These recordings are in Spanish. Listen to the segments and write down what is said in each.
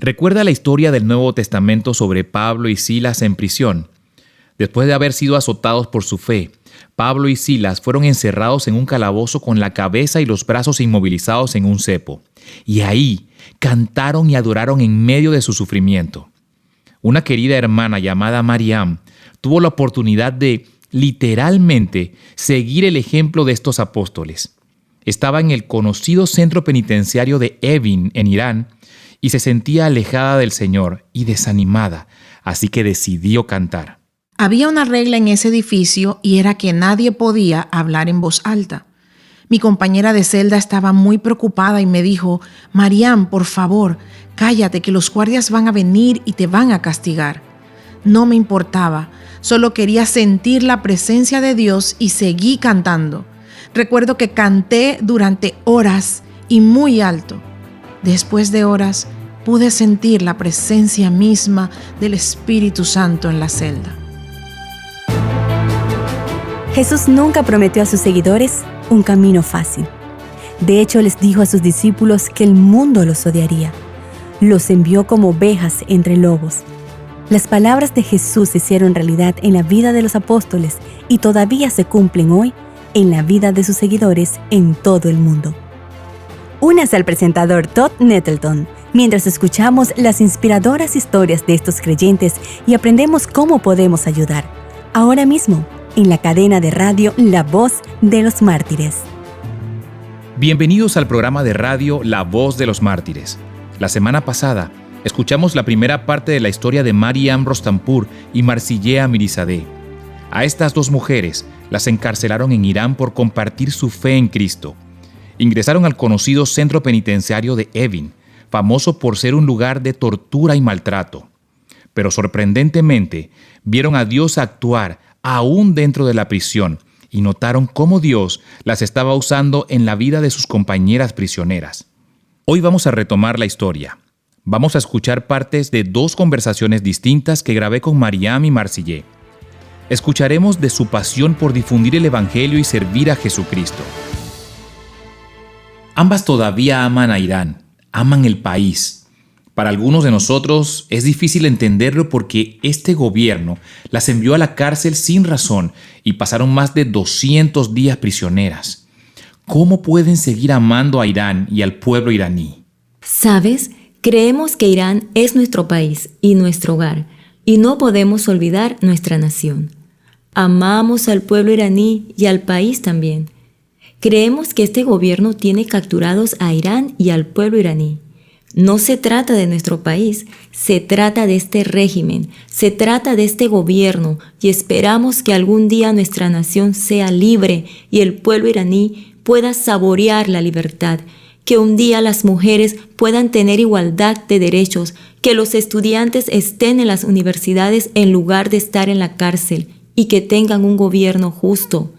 Recuerda la historia del Nuevo Testamento sobre Pablo y Silas en prisión. Después de haber sido azotados por su fe, Pablo y Silas fueron encerrados en un calabozo con la cabeza y los brazos inmovilizados en un cepo. Y ahí cantaron y adoraron en medio de su sufrimiento. Una querida hermana llamada Mariam tuvo la oportunidad de, literalmente, seguir el ejemplo de estos apóstoles. Estaba en el conocido centro penitenciario de Evin, en Irán, y se sentía alejada del Señor y desanimada, así que decidió cantar. Había una regla en ese edificio y era que nadie podía hablar en voz alta. Mi compañera de celda estaba muy preocupada y me dijo: Mariam, por favor, cállate, que los guardias van a venir y te van a castigar. No me importaba, solo quería sentir la presencia de Dios y seguí cantando. Recuerdo que canté durante horas y muy alto. Después de horas, pude sentir la presencia misma del Espíritu Santo en la celda. Jesús nunca prometió a sus seguidores un camino fácil. De hecho, les dijo a sus discípulos que el mundo los odiaría. Los envió como ovejas entre lobos. Las palabras de Jesús se hicieron realidad en la vida de los apóstoles y todavía se cumplen hoy en la vida de sus seguidores en todo el mundo. Únase al presentador Todd Nettleton mientras escuchamos las inspiradoras historias de estos creyentes y aprendemos cómo podemos ayudar. Ahora mismo, en la cadena de radio La Voz de los Mártires. Bienvenidos al programa de radio La Voz de los Mártires. La semana pasada, escuchamos la primera parte de la historia de Mariam Rostanpur y Marzieh Amirizadeh. A estas dos mujeres las encarcelaron en Irán por compartir su fe en Cristo. Ingresaron al conocido centro penitenciario de Evin, famoso por ser un lugar de tortura y maltrato. Pero sorprendentemente, vieron a Dios actuar aún dentro de la prisión y notaron cómo Dios las estaba usando en la vida de sus compañeras prisioneras. Hoy vamos a retomar la historia. Vamos a escuchar partes de dos conversaciones distintas que grabé con Mariam y Marzieh. Escucharemos de su pasión por difundir el Evangelio y servir a Jesucristo. Ambas todavía aman a Irán, aman el país. Para algunos de nosotros es difícil entenderlo porque este gobierno las envió a la cárcel sin razón y pasaron más de 200 días prisioneras. ¿Cómo pueden seguir amando a Irán y al pueblo iraní? ¿Sabes? Creemos que Irán es nuestro país y nuestro hogar, y no podemos olvidar nuestra nación. Amamos al pueblo iraní y al país también. Creemos que este gobierno tiene capturados a Irán y al pueblo iraní. No se trata de nuestro país, se trata de este régimen, se trata de este gobierno y esperamos que algún día nuestra nación sea libre y el pueblo iraní pueda saborear la libertad, que un día las mujeres puedan tener igualdad de derechos, que los estudiantes estén en las universidades en lugar de estar en la cárcel y que tengan un gobierno justo.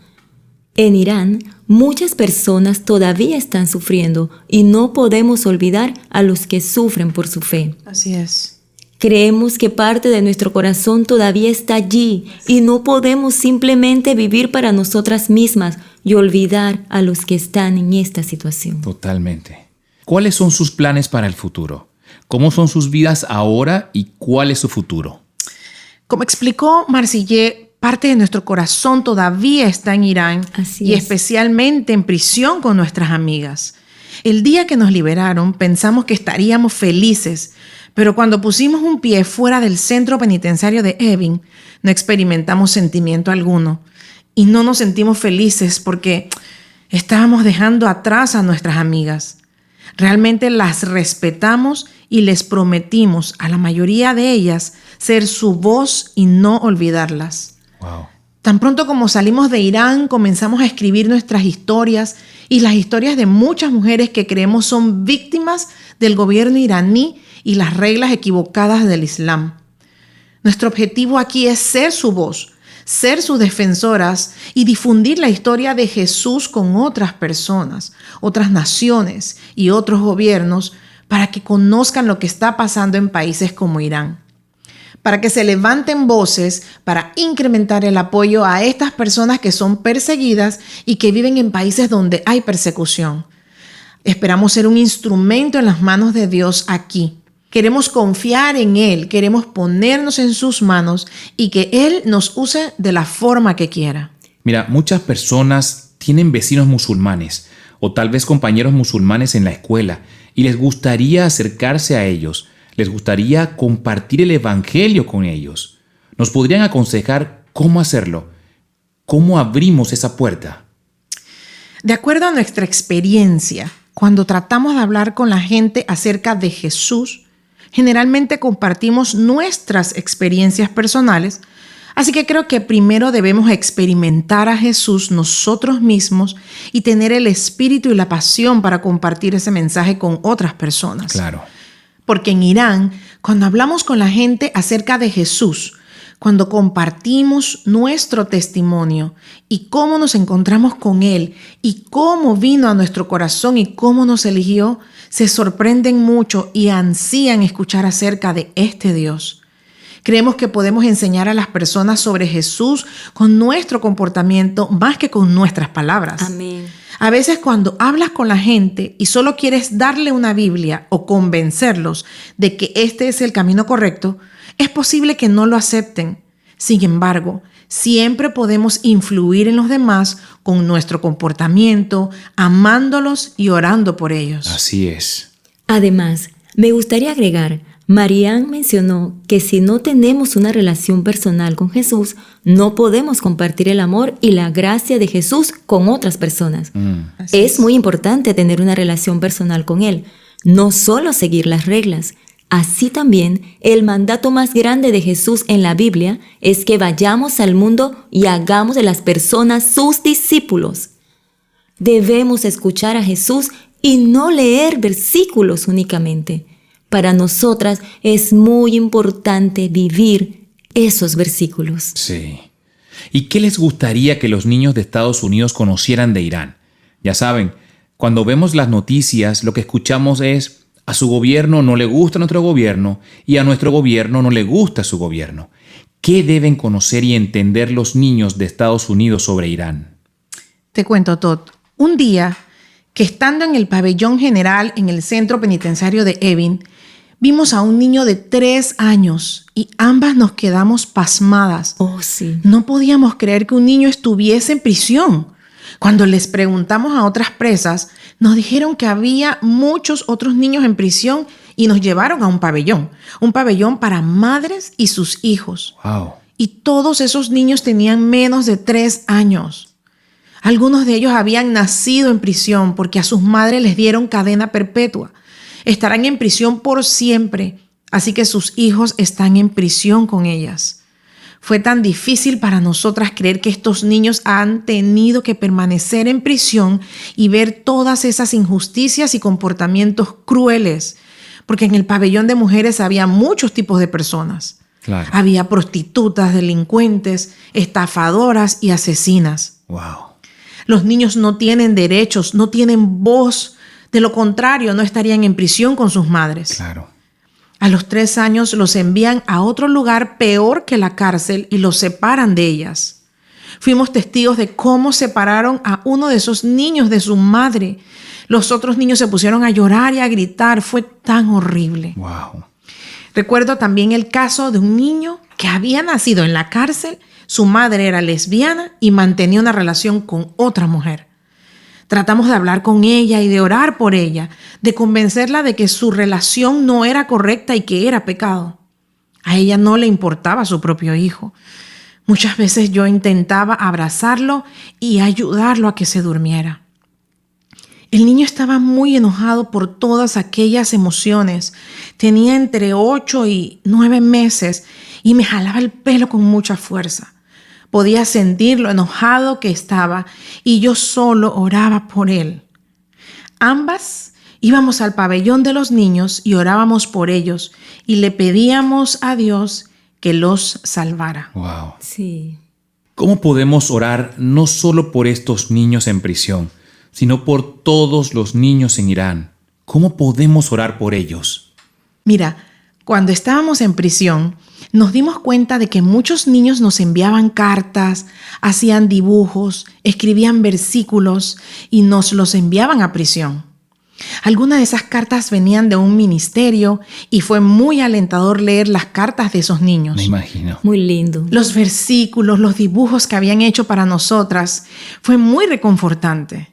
En Irán, muchas personas todavía están sufriendo y no podemos olvidar a los que sufren por su fe. Así es. Creemos que parte de nuestro corazón todavía está allí y no podemos simplemente vivir para nosotras mismas y olvidar a los que están en esta situación. Totalmente. ¿Cuáles son sus planes para el futuro? ¿Cómo son sus vidas ahora y cuál es su futuro? Como explicó Marzieh, parte de nuestro corazón todavía está en Irán y especialmente en prisión con nuestras amigas. El día que nos liberaron pensamos que estaríamos felices, pero cuando pusimos un pie fuera del centro penitenciario de Evin, no experimentamos sentimiento alguno y no nos sentimos felices porque estábamos dejando atrás a nuestras amigas. Realmente las respetamos y les prometimos a la mayoría de ellas ser su voz y no olvidarlas. Wow. Tan pronto como salimos de Irán, comenzamos a escribir nuestras historias y las historias de muchas mujeres que creemos son víctimas del gobierno iraní y las reglas equivocadas del Islam. Nuestro objetivo aquí es ser su voz, ser sus defensoras y difundir la historia de Jesús con otras personas, otras naciones y otros gobiernos para que conozcan lo que está pasando en países como Irán. Para que se levanten voces para incrementar el apoyo a estas personas que son perseguidas y que viven en países donde hay persecución. Esperamos ser un instrumento en las manos de Dios aquí. Queremos confiar en Él, queremos ponernos en sus manos y que Él nos use de la forma que quiera. Mira, muchas personas tienen vecinos musulmanes o tal vez compañeros musulmanes en la escuela y les gustaría acercarse a ellos, les gustaría compartir el evangelio con ellos. ¿Nos podrían aconsejar cómo hacerlo? ¿Cómo abrimos esa puerta? De acuerdo a nuestra experiencia, cuando tratamos de hablar con la gente acerca de Jesús, generalmente compartimos nuestras experiencias personales, así que creo que primero debemos experimentar a Jesús nosotros mismos y tener el espíritu y la pasión para compartir ese mensaje con otras personas. Claro. Porque en Irán, cuando hablamos con la gente acerca de Jesús, cuando compartimos nuestro testimonio y cómo nos encontramos con Él y cómo vino a nuestro corazón y cómo nos eligió, se sorprenden mucho y ansían escuchar acerca de este Dios. Creemos que podemos enseñar a las personas sobre Jesús con nuestro comportamiento más que con nuestras palabras. Amén. A veces cuando hablas con la gente y solo quieres darle una Biblia o convencerlos de que este es el camino correcto, es posible que no lo acepten. Sin embargo, siempre podemos influir en los demás con nuestro comportamiento, amándolos y orando por ellos. Así es. Además, me gustaría agregar, Marianne mencionó que si no tenemos una relación personal con Jesús, no podemos compartir el amor y la gracia de Jesús con otras personas. Es muy importante tener una relación personal con Él, no solo seguir las reglas. Así también, el mandato más grande de Jesús en la Biblia es que vayamos al mundo y hagamos de las personas sus discípulos. Debemos escuchar a Jesús y no leer versículos únicamente. Para nosotras es muy importante vivir esos versículos. Sí. ¿Y qué les gustaría que los niños de Estados Unidos conocieran de Irán? Ya saben, cuando vemos las noticias, lo que escuchamos es: a su gobierno no le gusta nuestro gobierno y a nuestro gobierno no le gusta su gobierno. ¿Qué deben conocer y entender los niños de Estados Unidos sobre Irán? Te cuento, Todd. Un día, que estando en el pabellón general en el centro penitenciario de Evin, vimos a un niño de 3 años y ambas nos quedamos pasmadas. Oh, sí. No podíamos creer que un niño estuviese en prisión. Cuando les preguntamos a otras presas, nos dijeron que había muchos otros niños en prisión y nos llevaron a un pabellón para madres y sus hijos. Wow. Y todos esos niños tenían menos de 3 años. Algunos de ellos habían nacido en prisión porque a sus madres les dieron cadena perpetua. Estarán en prisión por siempre, así que sus hijos están en prisión con ellas. Fue tan difícil para nosotras creer que estos niños han tenido que permanecer en prisión y ver todas esas injusticias y comportamientos crueles, porque en el pabellón de mujeres había muchos tipos de personas. Claro. Había prostitutas, delincuentes, estafadoras y asesinas. Wow. Los niños no tienen derechos, no tienen voz. De lo contrario, no estarían en prisión con sus madres. Claro. A los 3 años los envían a otro lugar peor que la cárcel y los separan de ellas. Fuimos testigos de cómo separaron a uno de esos niños de su madre. Los otros niños se pusieron a llorar y a gritar. Fue tan horrible. Wow. Recuerdo también el caso de un niño que había nacido en la cárcel. Su madre era lesbiana y mantenía una relación con otra mujer. Tratamos de hablar con ella y de orar por ella, de convencerla de que su relación no era correcta y que era pecado. A ella no le importaba su propio hijo. Muchas veces yo intentaba abrazarlo y ayudarlo a que se durmiera. El niño estaba muy enojado por todas aquellas emociones. Tenía entre 8 y 9 meses y me jalaba el pelo con mucha fuerza. Podía sentir lo enojado que estaba y yo solo oraba por él. Ambas íbamos al pabellón de los niños y orábamos por ellos y le pedíamos a Dios que los salvara. Wow. Sí. ¿Cómo podemos orar no solo por estos niños en prisión, sino por todos los niños en Irán? ¿Cómo podemos orar por ellos? Mira, cuando estábamos en prisión, nos dimos cuenta de que muchos niños nos enviaban cartas, hacían dibujos, escribían versículos y nos los enviaban a prisión. Algunas de esas cartas venían de un ministerio y fue muy alentador leer las cartas de esos niños. Me imagino. Muy lindo. Los versículos, los dibujos que habían hecho para nosotras, fue muy reconfortante.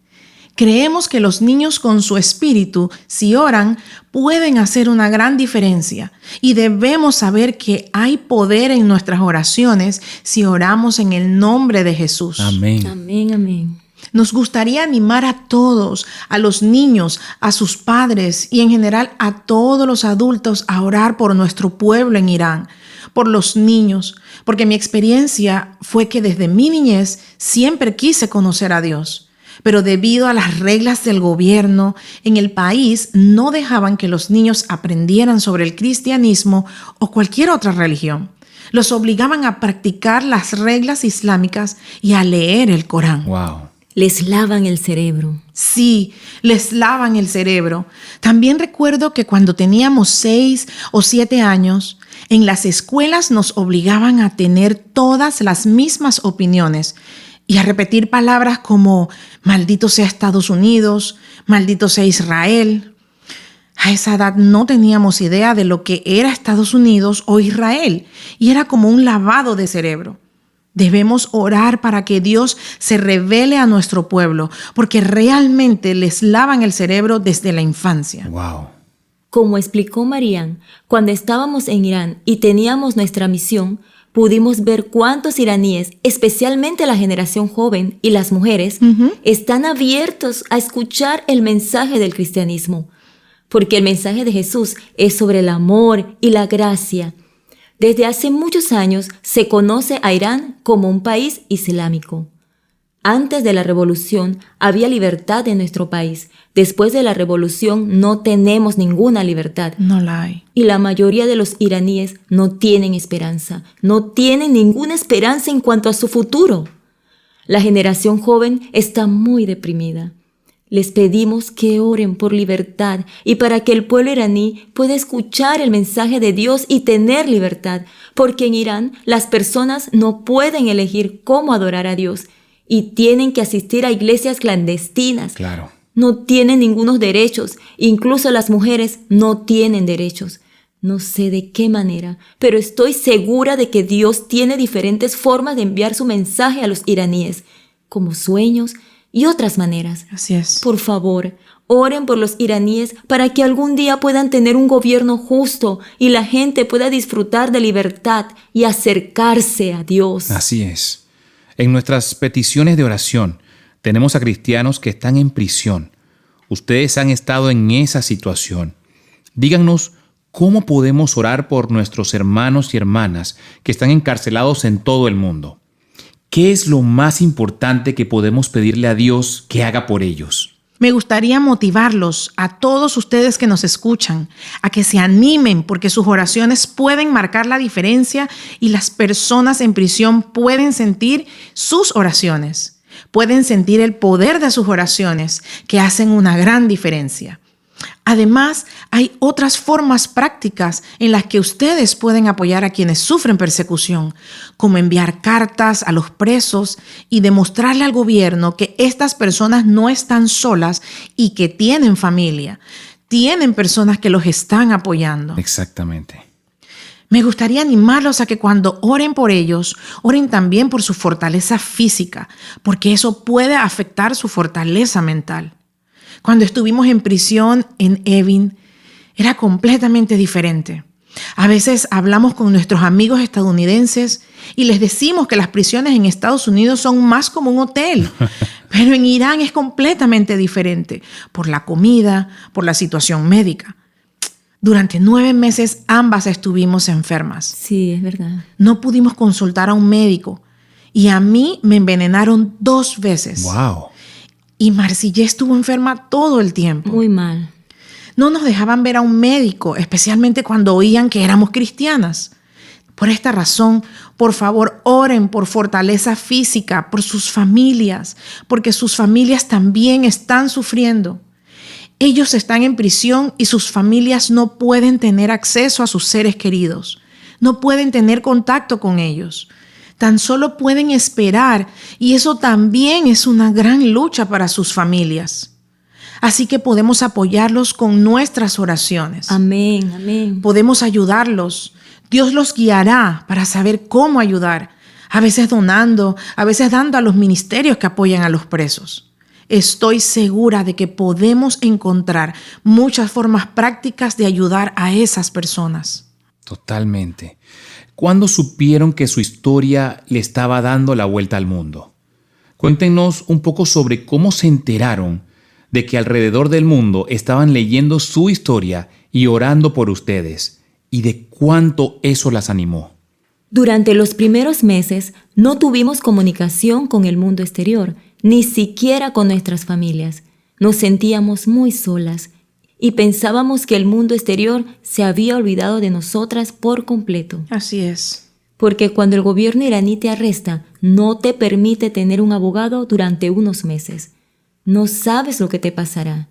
Creemos que los niños con su espíritu, si oran, pueden hacer una gran diferencia y debemos saber que hay poder en nuestras oraciones si oramos en el nombre de Jesús. Amén. Amén, amén. Nos gustaría animar a todos, a los niños, a sus padres y en general a todos los adultos a orar por nuestro pueblo en Irán, por los niños, porque mi experiencia fue que desde mi niñez siempre quise conocer a Dios. Pero debido a las reglas del gobierno en el país no dejaban que los niños aprendieran sobre el cristianismo o cualquier otra religión. Los obligaban a practicar las reglas islámicas y a leer el Corán. Wow. Les lavan el cerebro. Sí, les lavan el cerebro. También recuerdo que cuando teníamos 6 o 7 años, en las escuelas nos obligaban a tener todas las mismas opiniones y a repetir palabras como maldito sea Estados Unidos, maldito sea Israel. A esa edad no teníamos idea de lo que era Estados Unidos o Israel y era como un lavado de cerebro. Debemos orar para que Dios se revele a nuestro pueblo, porque realmente les lavan el cerebro desde la infancia. Wow. Como explicó Marian, cuando estábamos en Irán y teníamos nuestra misión, pudimos ver cuántos iraníes, especialmente la generación joven y las mujeres, están abiertos a escuchar el mensaje del cristianismo, porque el mensaje de Jesús es sobre el amor y la gracia. Desde hace muchos años se conoce a Irán como un país islámico. Antes de la revolución había libertad en nuestro país. Después de la revolución no tenemos ninguna libertad. No la hay. Y la mayoría de los iraníes no tienen esperanza. No tienen ninguna esperanza en cuanto a su futuro. La generación joven está muy deprimida. Les pedimos que oren por libertad y para que el pueblo iraní pueda escuchar el mensaje de Dios y tener libertad, porque en Irán las personas no pueden elegir cómo adorar a Dios y tienen que asistir a iglesias clandestinas. Claro. No tienen ningunos derechos, incluso las mujeres no tienen derechos. No sé de qué manera, pero estoy segura de que Dios tiene diferentes formas de enviar su mensaje a los iraníes, como sueños y otras maneras. Así es. Por favor, oren por los iraníes para que algún día puedan tener un gobierno justo y la gente pueda disfrutar de libertad y acercarse a Dios. Así es. En nuestras peticiones de oración tenemos a cristianos que están en prisión. Ustedes han estado en esa situación. Díganos cómo podemos orar por nuestros hermanos y hermanas que están encarcelados en todo el mundo. ¿Qué es lo más importante que podemos pedirle a Dios que haga por ellos? Me gustaría motivarlos a todos ustedes que nos escuchan a que se animen porque sus oraciones pueden marcar la diferencia y las personas en prisión pueden sentir sus oraciones. Pueden sentir el poder de sus oraciones que hacen una gran diferencia. Además, hay otras formas prácticas en las que ustedes pueden apoyar a quienes sufren persecución, como enviar cartas a los presos y demostrarle al gobierno que estas personas no están solas y que tienen familia. Tienen personas que los están apoyando. Exactamente. Me gustaría animarlos a que cuando oren por ellos, oren también por su fortaleza física, porque eso puede afectar su fortaleza mental. Cuando estuvimos en prisión en Evin, era completamente diferente. A veces hablamos con nuestros amigos estadounidenses y les decimos que las prisiones en Estados Unidos son más como un hotel. Pero en Irán es completamente diferente por la comida, por la situación médica. Durante 9 meses ambas estuvimos enfermas. Sí, es verdad. No pudimos consultar a un médico y a mí me envenenaron 2 veces. ¡Wow! Y Marcillé estuvo enferma todo el tiempo. Muy mal. No nos dejaban ver a un médico, especialmente cuando oían que éramos cristianas. Por esta razón, por favor, oren por fortaleza física, por sus familias, porque sus familias también están sufriendo. Ellos están en prisión y sus familias no pueden tener acceso a sus seres queridos. No pueden tener contacto con ellos. Tan solo pueden esperar y eso también es una gran lucha para sus familias. Así que podemos apoyarlos con nuestras oraciones. Amén, amén. Podemos ayudarlos. Dios los guiará para saber cómo ayudar. A veces donando, a veces dando a los ministerios que apoyan a los presos. Estoy segura de que podemos encontrar muchas formas prácticas de ayudar a esas personas. Totalmente. ¿Cuándo supieron que su historia le estaba dando la vuelta al mundo? Cuéntenos un poco sobre cómo se enteraron de que alrededor del mundo estaban leyendo su historia y orando por ustedes, y de cuánto eso las animó. Durante los primeros meses no tuvimos comunicación con el mundo exterior, ni siquiera con nuestras familias. Nos sentíamos muy solas y pensábamos que el mundo exterior se había olvidado de nosotras por completo. Así es. Porque cuando el gobierno iraní te arresta, no te permite tener un abogado durante unos meses. No sabes lo que te pasará.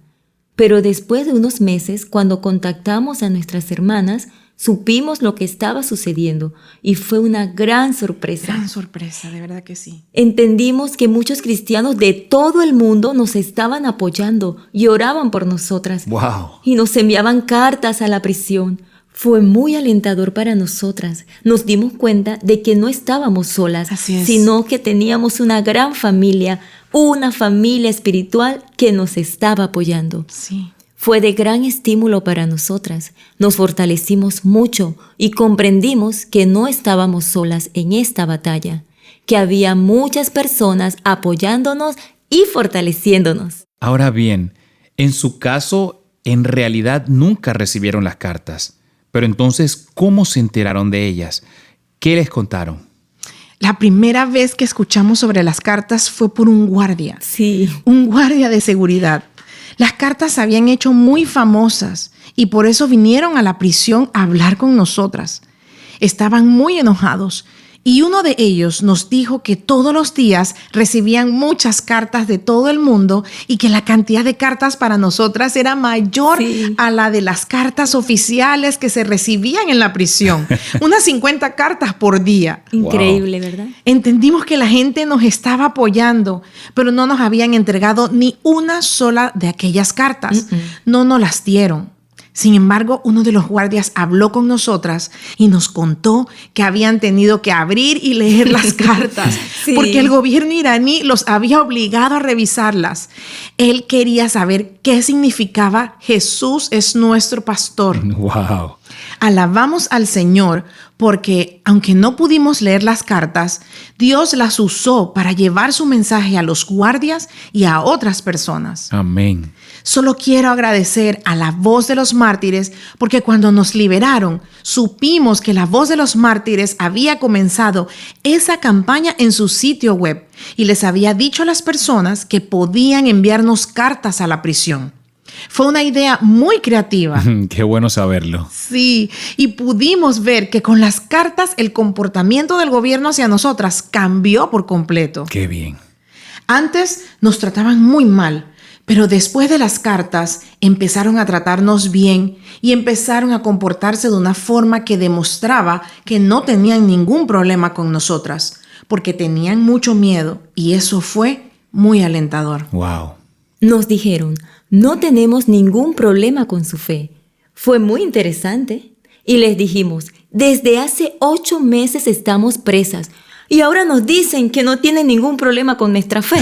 Pero después de unos meses, cuando contactamos a nuestras hermanas, supimos lo que estaba sucediendo y fue una gran sorpresa. Gran sorpresa, de verdad que sí. Entendimos que muchos cristianos de todo el mundo nos estaban apoyando y oraban por nosotras. ¡Wow! Y nos enviaban cartas a la prisión. Fue muy alentador para nosotras. Nos dimos cuenta de que no estábamos solas, Así es. sino que teníamos una gran familia, una familia espiritual que nos estaba apoyando. Sí. Fue de gran estímulo para nosotras. Nos fortalecimos mucho y comprendimos que no estábamos solas en esta batalla, que había muchas personas apoyándonos y fortaleciéndonos. Ahora bien, en su caso, en realidad nunca recibieron las cartas. Pero entonces, ¿cómo se enteraron de ellas? ¿Qué les contaron? La primera vez que escuchamos sobre las cartas fue por un guardia. Sí. Un guardia de seguridad. Las cartas se habían hecho muy famosas y por eso vinieron a la prisión a hablar con nosotras. Estaban muy enojados y uno de ellos nos dijo que todos los días recibían muchas cartas de todo el mundo y que la cantidad de cartas para nosotras era mayor a la de las cartas oficiales que se recibían en la prisión. Unas 50 cartas por día. Increíble, ¿verdad? Entendimos que la gente nos estaba apoyando, pero no nos habían entregado ni una sola de aquellas cartas. No nos las dieron. Sin embargo, uno de los guardias habló con nosotras y nos contó que habían tenido que abrir y leer las cartas porque el gobierno iraní los había obligado a revisarlas. Él quería saber qué significaba Jesús es nuestro pastor. ¡Wow! Alabamos al Señor porque, aunque no pudimos leer las cartas, Dios las usó para llevar su mensaje a los guardias y a otras personas. Amén. Solo quiero agradecer a La Voz de los Mártires porque cuando nos liberaron, supimos que La Voz de los Mártires había comenzado esa campaña en su sitio web y les había dicho a las personas que podían enviarnos cartas a la prisión. Fue una idea muy creativa. Qué bueno saberlo. Sí, y pudimos ver que con las cartas el comportamiento del gobierno hacia nosotras cambió por completo. Qué bien. Antes nos trataban muy mal, pero después de las cartas empezaron a tratarnos bien y empezaron a comportarse de una forma que demostraba que no tenían ningún problema con nosotras, porque tenían mucho miedo y eso fue muy alentador. Wow. Nos dijeron, no tenemos ningún problema con su fe. Fue muy interesante. Y les dijimos, desde hace 8 meses estamos presas y ahora nos dicen que no tienen ningún problema con nuestra fe.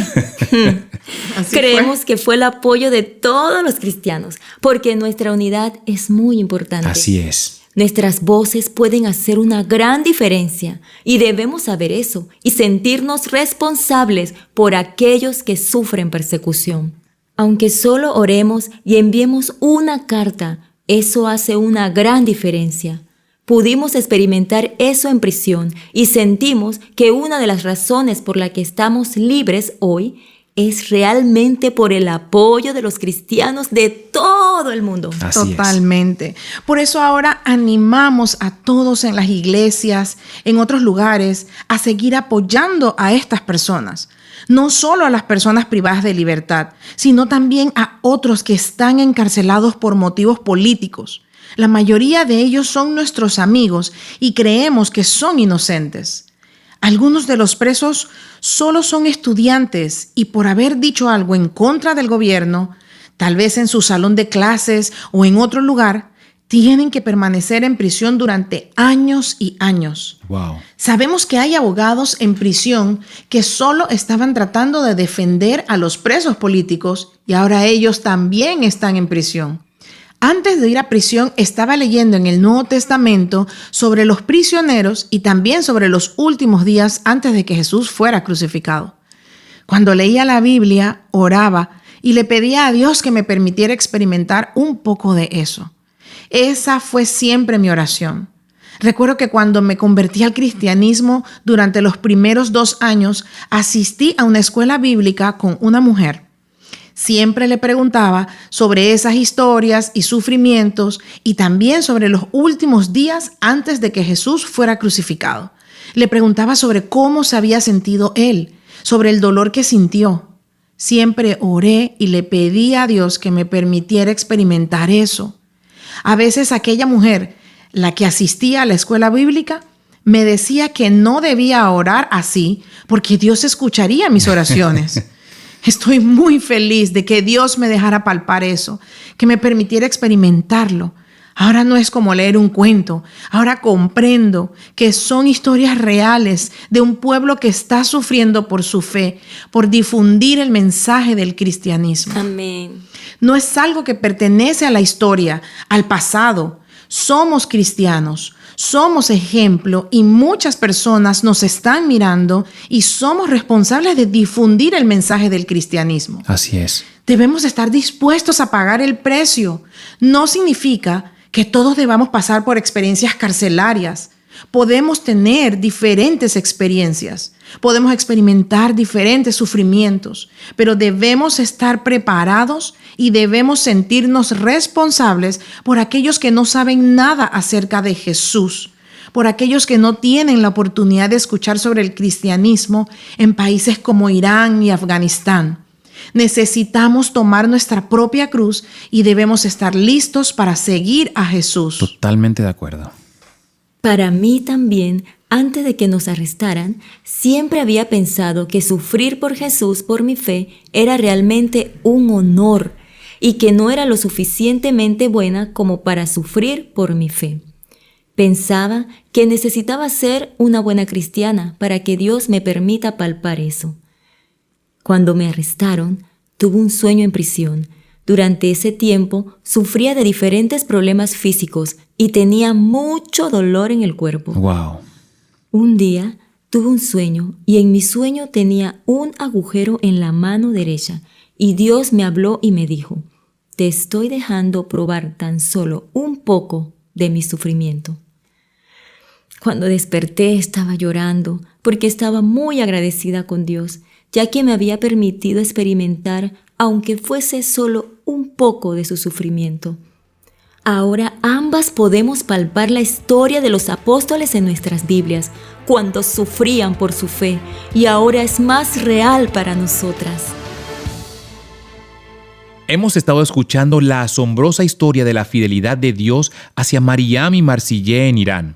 Creemos que fue el apoyo de todos los cristianos, porque nuestra unidad es muy importante. Así es. Nuestras voces pueden hacer una gran diferencia y debemos saber eso y sentirnos responsables por aquellos que sufren persecución. Aunque solo oremos y enviemos una carta, eso hace una gran diferencia. Pudimos experimentar eso en prisión y sentimos que una de las razones por la que estamos libres hoy es realmente por el apoyo de los cristianos de todo el mundo. Así Totalmente. Por eso ahora animamos a todos en las iglesias, en otros lugares, a seguir apoyando a estas personas. No solo a las personas privadas de libertad, sino también a otros que están encarcelados por motivos políticos. La mayoría de ellos son nuestros amigos y creemos que son inocentes. Algunos de los presos solo son estudiantes y por haber dicho algo en contra del gobierno, tal vez en su salón de clases o en otro lugar, tienen que permanecer en prisión durante años y años. Wow. Sabemos que hay abogados en prisión que solo estaban tratando de defender a los presos políticos y ahora ellos también están en prisión. Antes de ir a prisión, estaba leyendo en el Nuevo Testamento sobre los prisioneros y también sobre los últimos días antes de que Jesús fuera crucificado. Cuando leía la Biblia, oraba y le pedía a Dios que me permitiera experimentar un poco de eso. Esa fue siempre mi oración. Recuerdo que cuando me convertí al cristianismo, durante los primeros 2 años, asistí a una escuela bíblica con una mujer. Siempre le preguntaba sobre esas historias y sufrimientos y también sobre los últimos días antes de que Jesús fuera crucificado. Le preguntaba sobre cómo se había sentido él, sobre el dolor que sintió. Siempre oré y le pedí a Dios que me permitiera experimentar eso. A veces aquella mujer, la que asistía a la escuela bíblica, me decía que no debía orar así porque Dios escucharía mis oraciones. Estoy muy feliz de que Dios me dejara palpar eso, que me permitiera experimentarlo. Ahora no es como leer un cuento. Ahora comprendo que son historias reales de un pueblo que está sufriendo por su fe, por difundir el mensaje del cristianismo. Amén. No es algo que pertenece a la historia, al pasado. Somos cristianos, somos ejemplo y muchas personas nos están mirando y somos responsables de difundir el mensaje del cristianismo. Así es. Debemos estar dispuestos a pagar el precio. No significa que todos debamos pasar por experiencias carcelarias. Podemos tener diferentes experiencias, podemos experimentar diferentes sufrimientos, pero debemos estar preparados y debemos sentirnos responsables por aquellos que no saben nada acerca de Jesús, por aquellos que no tienen la oportunidad de escuchar sobre el cristianismo en países como Irán y Afganistán. Necesitamos tomar nuestra propia cruz y debemos estar listos para seguir a Jesús. Totalmente de acuerdo. Para mí también, antes de que nos arrestaran, siempre había pensado que sufrir por Jesús por mi fe era realmente un honor y que no era lo suficientemente buena como para sufrir por mi fe. Pensaba que necesitaba ser una buena cristiana para que Dios me permita palpar eso. Cuando me arrestaron, tuve un sueño en prisión. Durante ese tiempo, sufría de diferentes problemas físicos y tenía mucho dolor en el cuerpo. Wow. Un día, tuve un sueño y en mi sueño tenía un agujero en la mano derecha y Dios me habló y me dijo, te estoy dejando probar tan solo un poco de mi sufrimiento. Cuando desperté estaba llorando porque estaba muy agradecida con Dios, ya que me había permitido experimentar, aunque fuese solo un poco de su sufrimiento. Ahora ambas podemos palpar la historia de los apóstoles en nuestras Biblias, cuando sufrían por su fe, y ahora es más real para nosotras. Hemos estado escuchando la asombrosa historia de la fidelidad de Dios hacia Mariam y Marsillé en Irán.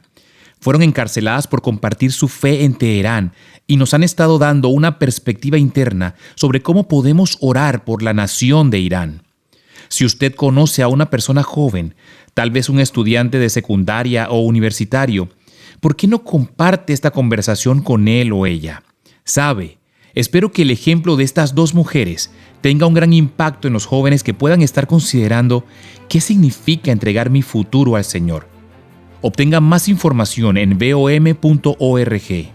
Fueron encarceladas por compartir su fe en Teherán y nos han estado dando una perspectiva interna sobre cómo podemos orar por la nación de Irán. Si usted conoce a una persona joven, tal vez un estudiante de secundaria o universitario, ¿por qué no comparte esta conversación con él o ella? Sabe, espero que el ejemplo de estas 2 mujeres tenga un gran impacto en los jóvenes que puedan estar considerando qué significa entregar mi futuro al Señor. Obtenga más información en vom.org.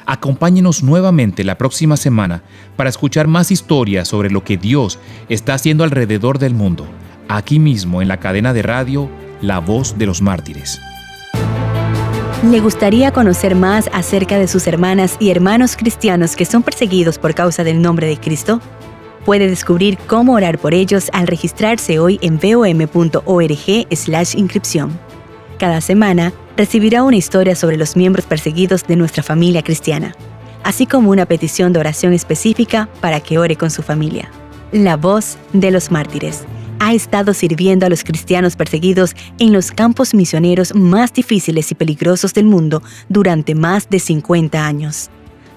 Acompáñenos nuevamente la próxima semana para escuchar más historias sobre lo que Dios está haciendo alrededor del mundo, aquí mismo en la cadena de radio La Voz de los Mártires. ¿Le gustaría conocer más acerca de sus hermanas y hermanos cristianos que son perseguidos por causa del nombre de Cristo? Puede descubrir cómo orar por ellos al registrarse hoy en vom.org/inscripción. Cada semana recibirá una historia sobre los miembros perseguidos de nuestra familia cristiana, así como una petición de oración específica para que ore con su familia. La Voz de los Mártires ha estado sirviendo a los cristianos perseguidos en los campos misioneros más difíciles y peligrosos del mundo durante más de 50 años.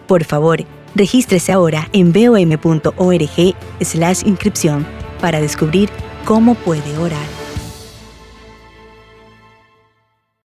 Por favor, regístrese ahora en vom.org/inscripción para descubrir cómo puede orar.